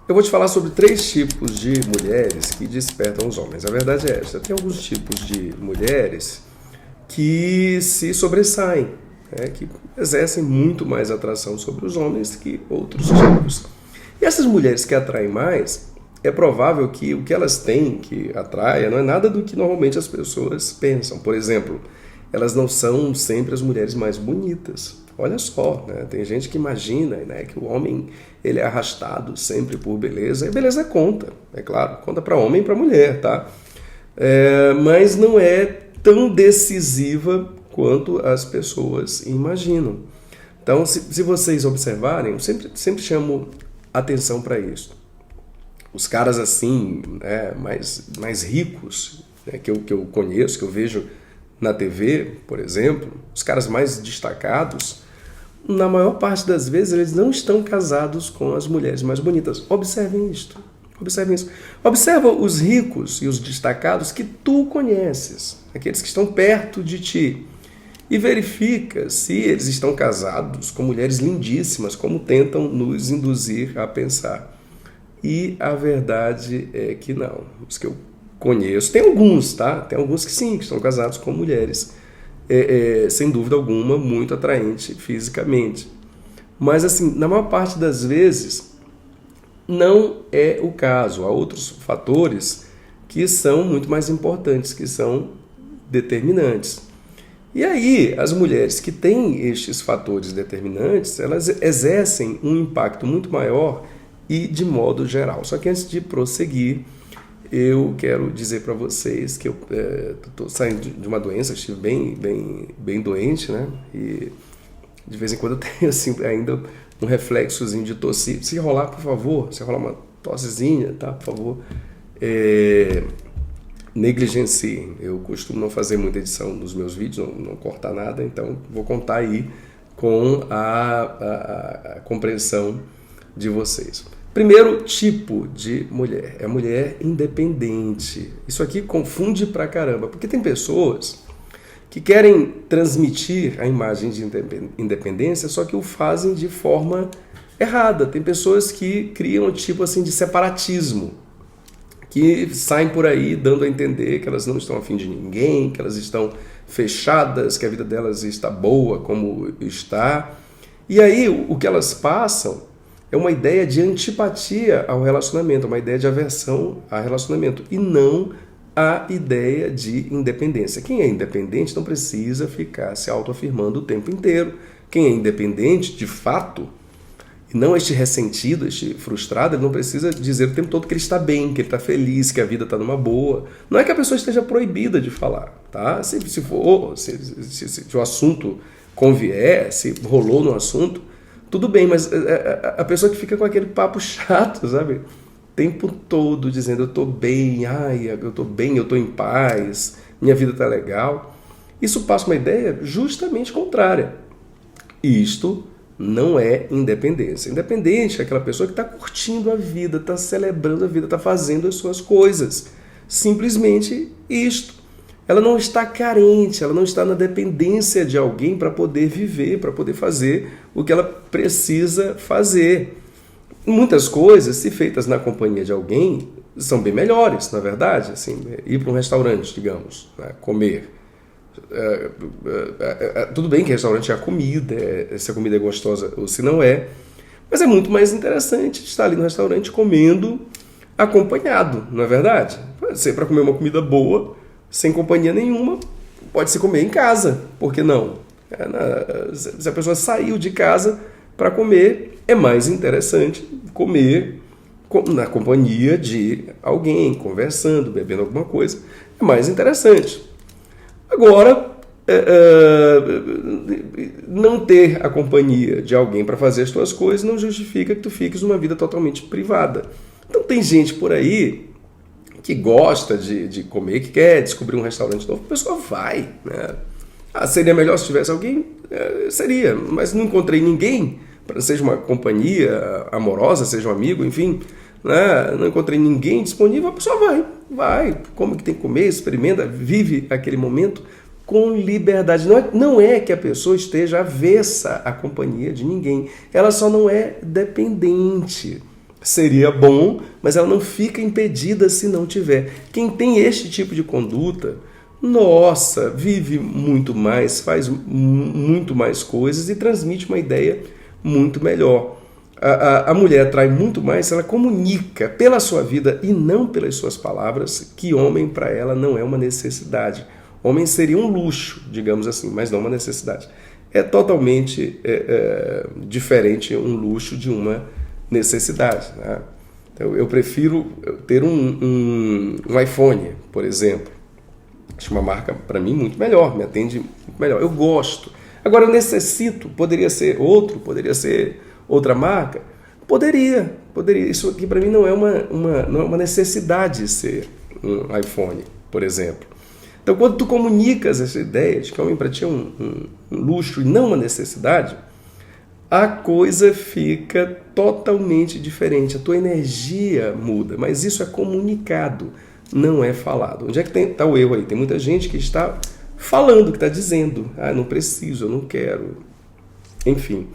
Eu vou te falar sobre 3 tipos de mulheres que despertam os homens. A verdade é esta: tem alguns tipos de mulheres que se sobressaem, né, que exercem muito mais atração sobre os homens que outros tipos. E essas mulheres que atraem mais, é provável que o que elas têm que atraia não é nada do que normalmente as pessoas pensam. Por exemplo, elas não são sempre as mulheres mais bonitas. Olha só, né? Tem gente que imagina, né, que o homem ele é arrastado sempre por beleza. E beleza conta, é claro, conta para homem e para mulher, tá? Mas não é tão decisiva quanto as pessoas imaginam. Então, se vocês observarem, eu sempre chamo atenção para isso. Os caras assim, né, mais ricos, né, que eu conheço, que eu vejo na TV, por exemplo, os caras mais destacados, na maior parte das vezes eles não estão casados com as mulheres mais bonitas. Observem isto. Observem isso. Observa os ricos e os destacados que tu conheces, aqueles que estão perto de ti, e verifica se eles estão casados com mulheres lindíssimas, como tentam nos induzir a pensar. E a verdade é que não. Os que eu conheço, tem alguns, tá? Tem alguns que sim, que estão casados com mulheres, sem dúvida alguma, muito atraente fisicamente. Mas assim, na maior parte das vezes, não é o caso. Há outros fatores que são muito mais importantes, que são determinantes. E aí, as mulheres que têm estes fatores determinantes, elas exercem um impacto muito maior e de modo geral. Só que antes de prosseguir, eu quero dizer para vocês que eu estou saindo de uma doença, estive bem doente, né? E de vez em quando eu tenho assim, ainda um reflexozinho de tosse. Se rolar, por favor, se rolar uma tossezinha, tá? Por favor, negligencie. Eu costumo não fazer muita edição nos meus vídeos, não cortar nada, então vou contar aí com a compreensão de vocês. Primeiro tipo de mulher é a mulher independente. Isso aqui confunde pra caramba, porque tem pessoas que querem transmitir a imagem de independência, só que o fazem de forma errada. Tem pessoas que criam um tipo assim de separatismo, que saem por aí dando a entender que elas não estão a fim de ninguém, que elas estão fechadas, que a vida delas está boa como está. E aí o que elas passam é uma ideia de antipatia ao relacionamento, uma ideia de aversão ao relacionamento, e não a ideia de independência. Quem é independente não precisa ficar se autoafirmando o tempo inteiro. Quem é independente, de fato, e não este ressentido, este frustrado, ele não precisa dizer o tempo todo que ele está bem, que ele está feliz, que a vida está numa boa. Não é que a pessoa esteja proibida de falar, tá? Se o assunto convier, se rolou no assunto, tudo bem, mas a pessoa que fica com aquele papo chato, sabe? O tempo todo dizendo, eu tô bem, eu tô bem, eu tô em paz, minha vida tá legal. Isso passa uma ideia justamente contrária. Isto não é independência. Independente é aquela pessoa que está curtindo a vida, está celebrando a vida, está fazendo as suas coisas. Simplesmente isto. Ela não está carente, ela não está na dependência de alguém para poder viver, para poder fazer o que ela precisa fazer. Muitas coisas, se feitas na companhia de alguém, são bem melhores, na verdade. Assim, ir para um restaurante, digamos, né, comer. Tudo bem que restaurante é a comida, se a comida é gostosa ou se não é, mas é muito mais interessante estar ali no restaurante comendo acompanhado, não é verdade? Pode ser para comer uma comida boa, sem companhia nenhuma, pode se comer em casa, por que não? Se a pessoa saiu de casa para comer, é mais interessante comer na companhia de alguém, conversando, bebendo alguma coisa, é mais interessante. Agora, não ter a companhia de alguém para fazer as tuas coisas não justifica que tu fiques numa vida totalmente privada. Então tem gente por aí que gosta de comer, que quer descobrir um restaurante novo, a pessoa vai, né? Seria melhor se tivesse alguém? Seria, mas não encontrei ninguém, seja uma companhia amorosa, seja um amigo, enfim, né? Não encontrei ninguém disponível, a pessoa vai, come o que tem que comer, experimenta, vive aquele momento com liberdade. Não é que a pessoa esteja avessa à companhia de ninguém, ela só não é dependente. seria bom, mas ela não fica impedida se não tiver. Quem tem este tipo de conduta, nossa, vive muito mais, faz muito mais coisas e transmite uma ideia muito melhor. A mulher atrai muito mais se ela comunica pela sua vida e não pelas suas palavras que homem para ela não é uma necessidade. Homem seria um luxo, digamos assim, mas não uma necessidade. É totalmente diferente um luxo de uma necessidade, né? Então, eu prefiro ter um iPhone, por exemplo. Acho uma marca, para mim, muito melhor, me atende muito melhor. Eu gosto. Agora, eu necessito, poderia ser outro, poderia ser outra marca? Poderia. Isso aqui, para mim, não é uma necessidade ser um iPhone, por exemplo. Então, quando tu comunicas essa ideia de que homem para ti é um luxo e não uma necessidade, a coisa fica totalmente diferente. A tua energia muda, mas isso é comunicado, não é falado. Onde é que está o erro aí? Tem muita gente que está falando, que está dizendo, não preciso, eu não quero, enfim.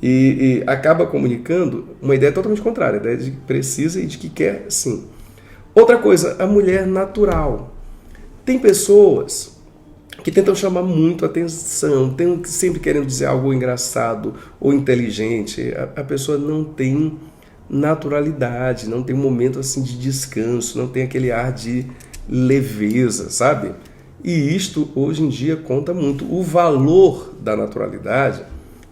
E acaba comunicando uma ideia totalmente contrária, a ideia de que precisa e de que quer sim. Outra coisa, a mulher natural. Tem pessoas que tentam chamar muito atenção, sempre querendo dizer algo engraçado ou inteligente. A pessoa não tem naturalidade, não tem um momento assim de descanso, não tem aquele ar de leveza, sabe? E isto hoje em dia conta muito. O valor da naturalidade,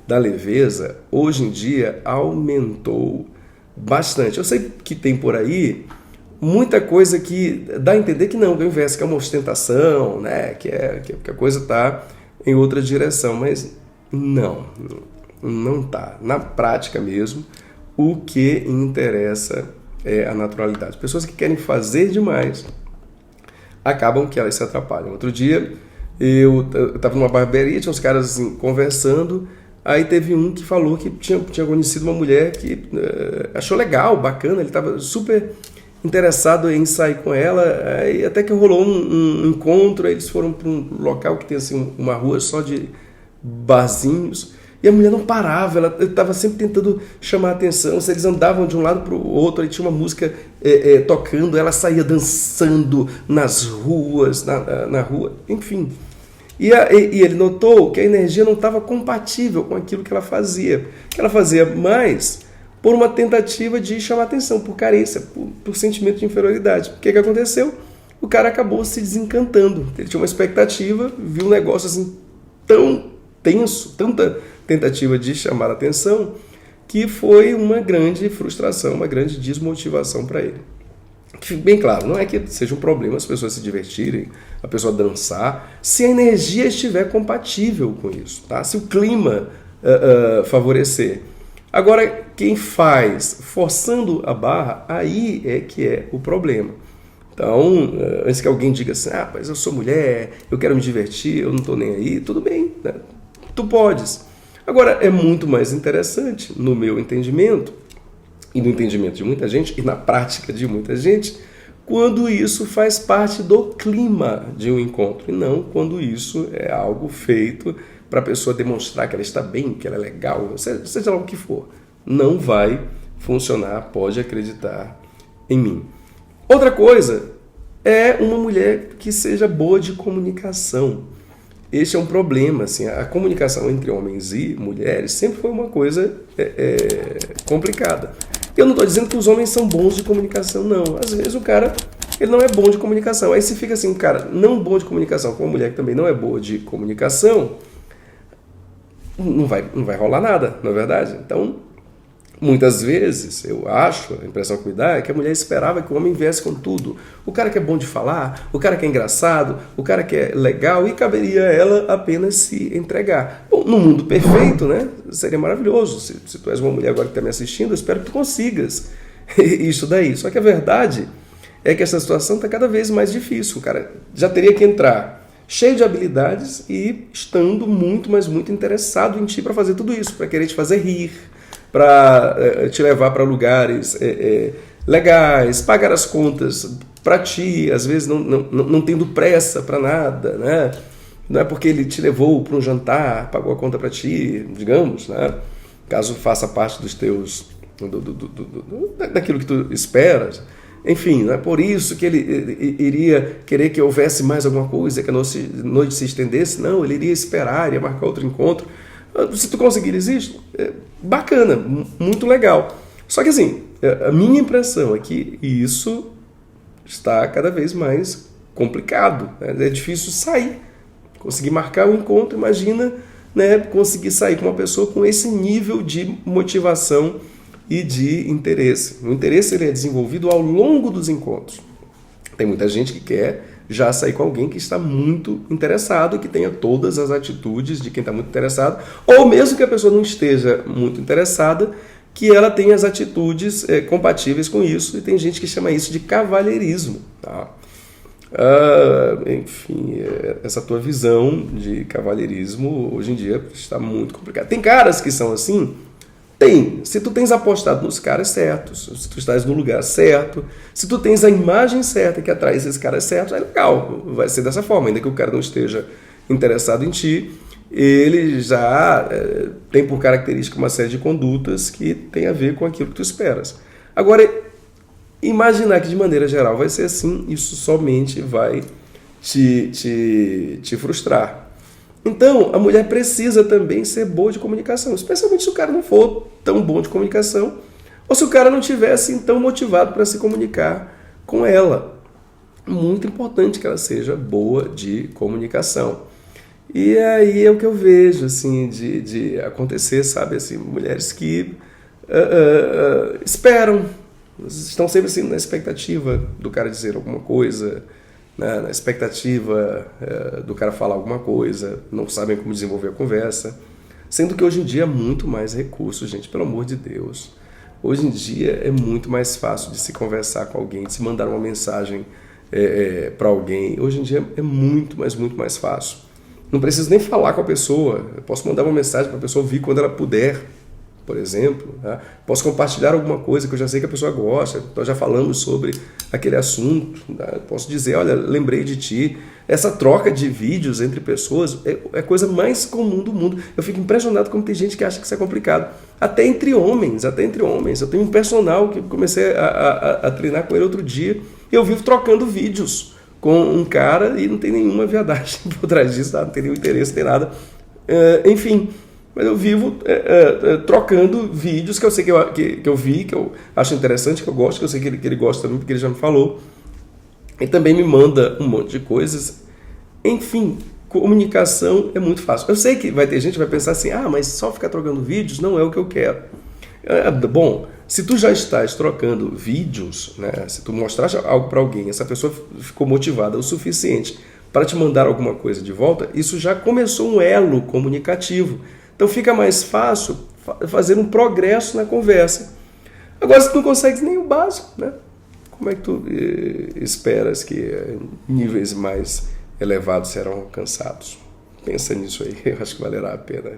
da leveza, hoje em dia aumentou bastante. Eu sei que tem por aí muita coisa que dá a entender que não, que é o inverso, que é uma ostentação, né? que a coisa está em outra direção, mas não está. Na prática mesmo, o que interessa é a naturalidade. Pessoas que querem fazer demais acabam que elas se atrapalham. Outro dia eu estava numa barbearia, tinha uns caras assim, conversando, aí teve um que falou que tinha conhecido uma mulher que achou legal, bacana, ele estava super interessado em sair com ela, aí até que rolou um encontro, aí eles foram para um local que tem assim, uma rua só de barzinhos, e a mulher não parava, ela estava sempre tentando chamar a atenção, se eles andavam de um lado para o outro, aí tinha uma música tocando, ela saía dançando nas ruas, na rua, enfim. E ele notou que a energia não estava compatível com aquilo que ela fazia mais por uma tentativa de chamar atenção, por carência, por sentimento de inferioridade. O que aconteceu? O cara acabou se desencantando. Ele tinha uma expectativa, viu um negócio assim tão tenso, tanta tentativa de chamar atenção, que foi uma grande frustração, uma grande desmotivação para ele. Que fique bem claro, não é que seja um problema as pessoas se divertirem, a pessoa dançar, se a energia estiver compatível com isso, tá? Se o clima favorecer. Agora, quem faz forçando a barra, aí é que é o problema. Então, antes que alguém diga assim, mas eu sou mulher, eu quero me divertir, eu não estou nem aí, tudo bem, né? Tu podes. Agora, é muito mais interessante, no meu entendimento, e no entendimento de muita gente, e na prática de muita gente, quando isso faz parte do clima de um encontro, e não quando isso é algo feito para a pessoa demonstrar que ela está bem, que ela é legal, seja lá o que for. Não vai funcionar, pode acreditar em mim. Outra coisa é uma mulher que seja boa de comunicação. Este é um problema, assim, a comunicação entre homens e mulheres sempre foi uma coisa complicada. Eu não estou dizendo que os homens são bons de comunicação, não. Às vezes o cara ele não é bom de comunicação. Aí se fica assim, um cara não bom de comunicação com uma mulher que também não é boa de comunicação, não vai rolar nada, não é verdade? Então, muitas vezes, eu acho, a impressão que me dá é que a mulher esperava que o homem viesse com tudo. O cara que é bom de falar, o cara que é engraçado, o cara que é legal, e caberia a ela apenas se entregar. Bom, no mundo perfeito, né? Seria maravilhoso. Se tu és uma mulher agora que está me assistindo, eu espero que tu consigas isso daí. Só que a verdade é que essa situação está cada vez mais difícil. O cara já teria que entrar cheio de habilidades e estando muito, mas muito interessado em ti para fazer tudo isso, para querer te fazer rir, para te levar para lugares legais, pagar as contas para ti, às vezes não tendo pressa para nada, né? Não é porque ele te levou para um jantar, pagou a conta para ti, digamos, né? Caso faça parte dos teus daquilo que tu esperas. Enfim, não é por isso que ele iria querer que houvesse mais alguma coisa, que a noite se estendesse. Não, ele iria esperar, iria marcar outro encontro. Se tu conseguires isso, bacana, muito legal. Só que assim, a minha impressão é que isso está cada vez mais complicado, né? É difícil sair, conseguir marcar um encontro. Imagina, né, conseguir sair com uma pessoa com esse nível de motivação e de interesse. O interesse ele é desenvolvido ao longo dos encontros. Tem muita gente que quer já sair com alguém que está muito interessado, que tenha todas as atitudes de quem está muito interessado, ou mesmo que a pessoa não esteja muito interessada, que ela tenha as atitudes compatíveis com isso, e tem gente que chama isso de cavalheirismo. Tá? Enfim, essa tua visão de cavalheirismo hoje em dia está muito complicada. Tem caras que são assim. Tem. Se tu tens apostado nos caras certos, se tu estás no lugar certo, se tu tens a imagem certa que atrai esses caras certos, é legal. Vai ser dessa forma. Ainda que o cara não esteja interessado em ti, ele já tem por característica uma série de condutas que tem a ver com aquilo que tu esperas. Agora, imaginar que de maneira geral vai ser assim, isso somente vai te frustrar. Então, a mulher precisa também ser boa de comunicação, especialmente se o cara não for tão bom de comunicação, ou se o cara não estiver assim tão motivado para se comunicar com ela. Muito importante que ela seja boa de comunicação. E aí é o que eu vejo assim, de acontecer, sabe? Assim, mulheres que esperam, estão sempre assim, na expectativa do cara dizer alguma coisa, na expectativa do cara falar alguma coisa, não sabem como desenvolver a conversa, sendo que hoje em dia é muito mais recursos, gente, pelo amor de Deus. Hoje em dia é muito mais fácil de se conversar com alguém, de se mandar uma mensagem para alguém. Hoje em dia é muito, mas muito mais fácil. Não preciso nem falar com a pessoa, eu posso mandar uma mensagem para a pessoa ouvir quando ela puder, por exemplo. Tá? Posso compartilhar alguma coisa que eu já sei que a pessoa gosta, nós já falamos sobre aquele assunto. Tá? Posso dizer, olha, lembrei de ti. Essa troca de vídeos entre pessoas é a coisa mais comum do mundo. Eu fico impressionado como tem gente que acha que isso é complicado. Até entre homens. Eu tenho um personal que comecei a treinar com ele outro dia, e eu vivo trocando vídeos com um cara e não tem nenhuma viadagem por trás disso, tá? Não tem nenhum interesse, não tem nada. Enfim... Mas eu vivo trocando vídeos que eu sei que eu vi, que eu acho interessante, que eu gosto, que eu sei que ele gosta também, porque ele já me falou. Ele também me manda um monte de coisas. Enfim, comunicação é muito fácil. Eu sei que vai ter gente que vai pensar assim, mas só ficar trocando vídeos não é o que eu quero. Bom, se tu já estás trocando vídeos, né, se tu mostrar algo para alguém, essa pessoa ficou motivada o suficiente para te mandar alguma coisa de volta, isso já começou um elo comunicativo. Então fica mais fácil fazer um progresso na conversa. Agora, se tu não consegues nem o básico, né? Como é que tu esperas que níveis mais elevados serão alcançados? Pensa nisso aí, eu acho que valerá a pena.